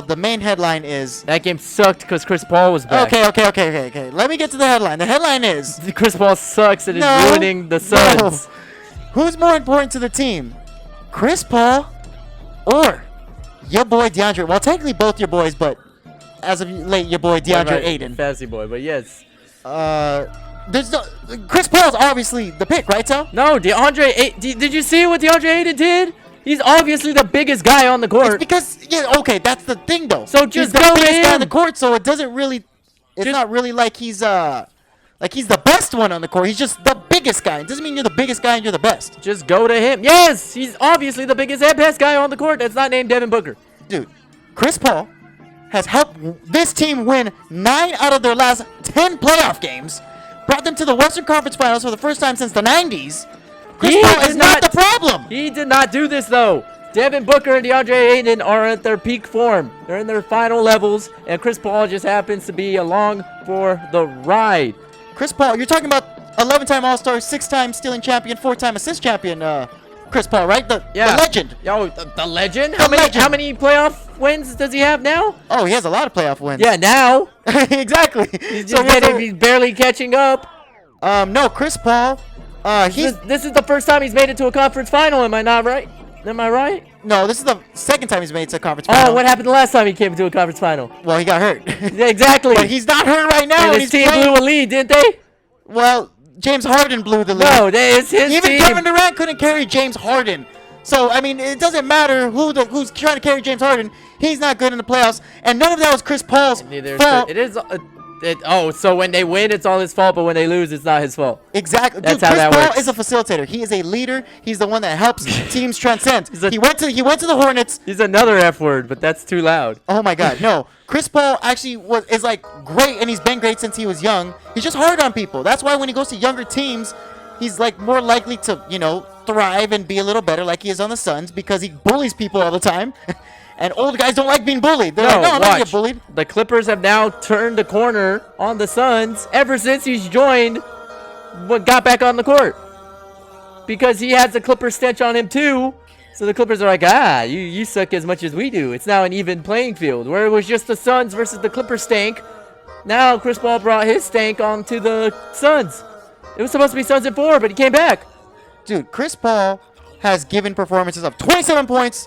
The main headline is that game sucked because Chris Paul was back. Okay. Let me get to the headline. The headline is Chris Paul sucks and is ruining the Suns. No. Who's more important to the team, Chris Paul or your boy DeAndre? Well, technically both your boys, but as of late, your boy DeAndre Ayton. Fantasy boy, but yes. There's no Chris Paul's obviously the pick, right, so? No, DeAndre Ayton. Did you see what DeAndre Ayton did? He's obviously the biggest guy on the court. It's because okay, that's the thing though. So just he's go the biggest guy on in. the court, so it doesn't really. It's not really like he's the best one on the court. He's just the biggest guy. It doesn't mean you're the biggest guy and you're the best. Just go to him. Yes, he's obviously the biggest and best guy on the court. That's not named Devin Booker. Dude, Chris Paul has helped this team win 9 out of their last 10 playoff games. Brought them to the Western Conference Finals for the first time since the 90s. Chris Paul is not the problem. He did not do this, though. Devin Booker and DeAndre Ayton are at their peak form. They're in their final levels, and Chris Paul just happens to be along for the ride. Chris Paul, you're talking about 11-time All-Star, 6-time stealing champion, 4-time assist champion, Chris Paul, right? The legend. Yo, the legend? How many playoff wins does he have now? Oh, he has a lot of playoff wins. Yeah, now. Exactly. He's barely catching up. No, Chris Paul, this is the first time he's made it to a conference final, am I not right? Am I right? No, this is the second time he's made it to a conference final. Oh, what happened the last time he came to a conference final? Well, he got hurt. Yeah, exactly. But he's not hurt right now. And his team blew a lead, didn't they? Well, James Harden blew the lead. No, it's his Even team. Kevin Durant couldn't carry James Harden. So, I mean, it doesn't matter who's trying to carry James Harden. He's not good in the playoffs. And none of that was Chris Paul's fault. It is... so when they win, it's all his fault, but when they lose, it's not his fault. Exactly. That's Dude, how that Chris Paul works. is a facilitator. He is a leader. He's the one that helps teams transcend. He went to the Hornets. He's another F word, but that's too loud. Oh my God, no. Chris Paul actually is like great, and he's been great since he was young. He's just hard on people. That's why when he goes to younger teams, he's like more likely to, thrive and be a little better like he is on the Suns because he bullies people all the time. And old guys don't like being bullied. They're like, no, I'm not gonna get bullied. The Clippers have now turned the corner on the Suns ever since he's joined, got back on the court. Because he has the Clippers stench on him too. So the Clippers are like, you suck as much as we do. It's now an even playing field. Where it was just the Suns versus the Clippers stank. Now Chris Paul brought his stank onto the Suns. It was supposed to be Suns in 4, but he came back. Dude, Chris Paul has given performances of 27 points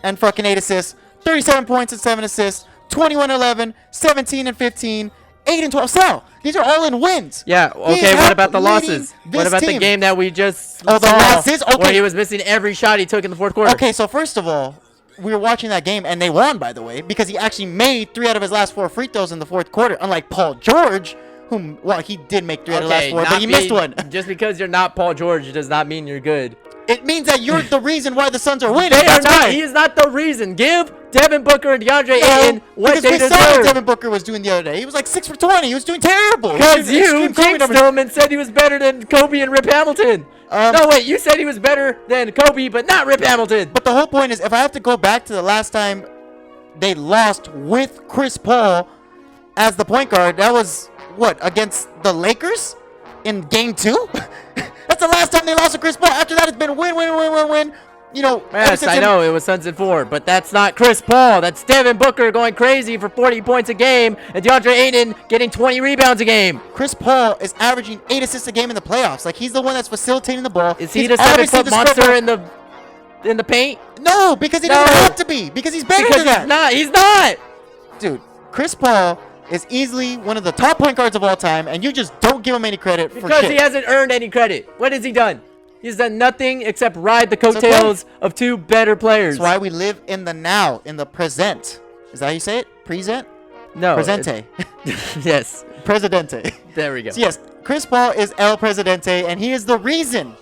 and fucking 8 assists, 37 points and 7 assists, 21-11, 17-15, 8-12. So, these are all in wins. Yeah, okay, what about the losses? What about the game that we just saw? The losses? Okay. Where he was missing every shot he took in the fourth quarter. Okay, so first of all, we were watching that game, and they won, by the way, because he actually made 3 out of his last 4 free throws in the fourth quarter, unlike Paul George, whom, well, he did make 3 out of the last 4, but he missed one. Just because you're not Paul George does not mean you're good. It means that you're the reason why the Suns are winning. They are not. He is not the reason. Give Devin Booker and DeAndre Ayton what they deserve. Because we saw what Devin Booker was doing the other day. He was like 6 for 20. He was doing terrible. Because you jinxed him and said he was better than Kobe and Rip Hamilton. No, wait. You said he was better than Kobe, but not Rip Hamilton. But the whole point is, if I have to go back to the last time they lost with Chris Paul as the point guard, that was, what, against the Lakers in Game 2? That's the last time they lost to Chris Paul. After that, it's been win. Yes, I know. It was Suns in 4, but that's not Chris Paul. That's Devin Booker going crazy for 40 points a game, and DeAndre Ayton getting 20 rebounds a game. Chris Paul is averaging 8 assists a game in the playoffs. Like, he's the one that's facilitating the ball. Is he the 7-foot monster in the paint? No, because he doesn't have to be. Because he's better than that. He's not. Dude, Chris Paul is easily one of the top point guards of all time, and you just don't give him any credit for shit. Because he hasn't earned any credit. What has he done? He's done nothing except ride the coattails of 2 better players. That's why we live in the now, in the present. Is that how you say it? Present? No. Presente. Yes. Presidente. There we go. So yes, Chris Paul is El Presidente, and he is the reason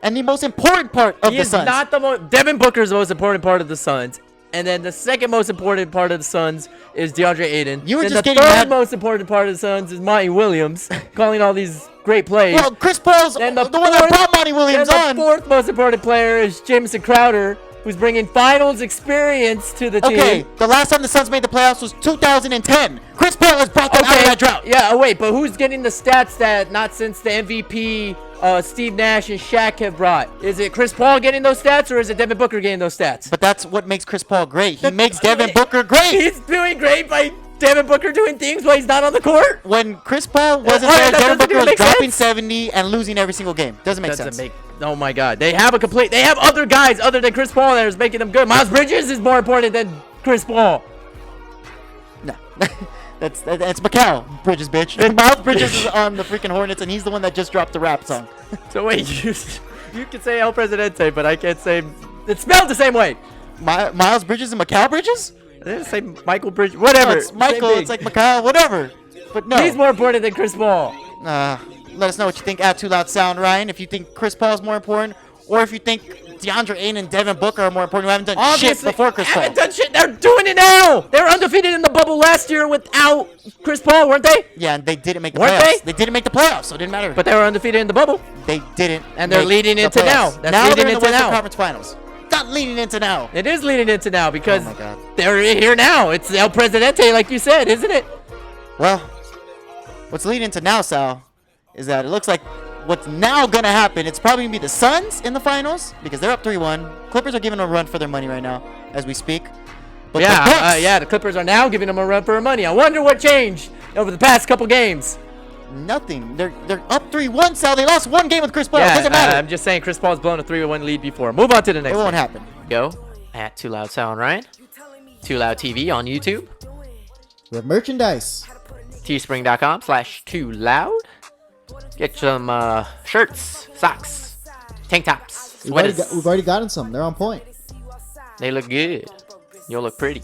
and the most important part of the Suns. He is not the most... Devin Booker is the most important part of the Suns. And then the second most important part of the Suns is DeAndre Ayton. You were then just the getting third most important part of the Suns is Monty Williams, calling all these great plays. Well, Chris Paul's the one that brought Monty Williams on. The fourth most important player is Jamison Crowder, who's bringing finals experience to the team. Okay, the last time the Suns made the playoffs was 2010. Chris Paul has brought them out of that drought. Yeah, wait, but who's getting the stats that not since the MVP Steve Nash and Shaq have brought. Is it Chris Paul getting those stats, or is it Devin Booker getting those stats? But that's what makes Chris Paul great. He makes Devin Booker great. He's doing great by Devin Booker doing things while he's not on the court. When Chris Paul wasn't there, Devin Booker was dropping 70 and losing every single game. Doesn't make sense. Oh my God, they have other guys other than Chris Paul that is making them good. Miles Bridges is more important than Chris Paul. No. That's Macau Bridges, bitch. And Miles Bridges is on the freaking Hornets, and he's the one that just dropped the rap song. So wait, you can say El Presidente, but I can't say it's spelled the same way. Miles Bridges and Macau Bridges? I didn't say Michael Bridges. Whatever. No, it's Michael. It's like Macau. Whatever. But no. He's more important than Chris Paul. Let us know what you think at Too Loud Sound, Ryan. If you think Chris Paul is more important, or if you think Deandre Ayton and Devin Booker are more important, who haven't done shit before Chris Paul. Haven't done shit. They're doing it now. They were undefeated in the bubble last year without Chris Paul, weren't they? Yeah, and they didn't make the playoffs. They didn't make the playoffs, so it didn't matter. But they were undefeated in the bubble. They didn't. And they're leading into now. That's now leading they're in the into Western now. Conference Finals. Not leading into now. It is leading into now because oh my God. They're here now. It's El Presidente, like you said, isn't it? Well, what's leading into now, Sal, is that it looks like what's now going to happen, it's probably going to be the Suns in the finals because they're up 3-1. Clippers are giving them a run for their money right now as we speak. But the Clippers are now giving them a run for their money. I wonder what changed over the past couple games. Nothing. They're up 3-1, Sal. They lost one game with Chris Paul. It doesn't matter. I'm just saying Chris Paul's blown a 3-1 lead before. Move on to the next It won't one. happen. Go at Too Loud Sound, Ryan. Too Loud TV on YouTube. We have merchandise. Teespring.com/Too Loud. Get some shirts, socks, tank tops, sweaters. We've already gotten some. They're on point. They look good. You'll look pretty.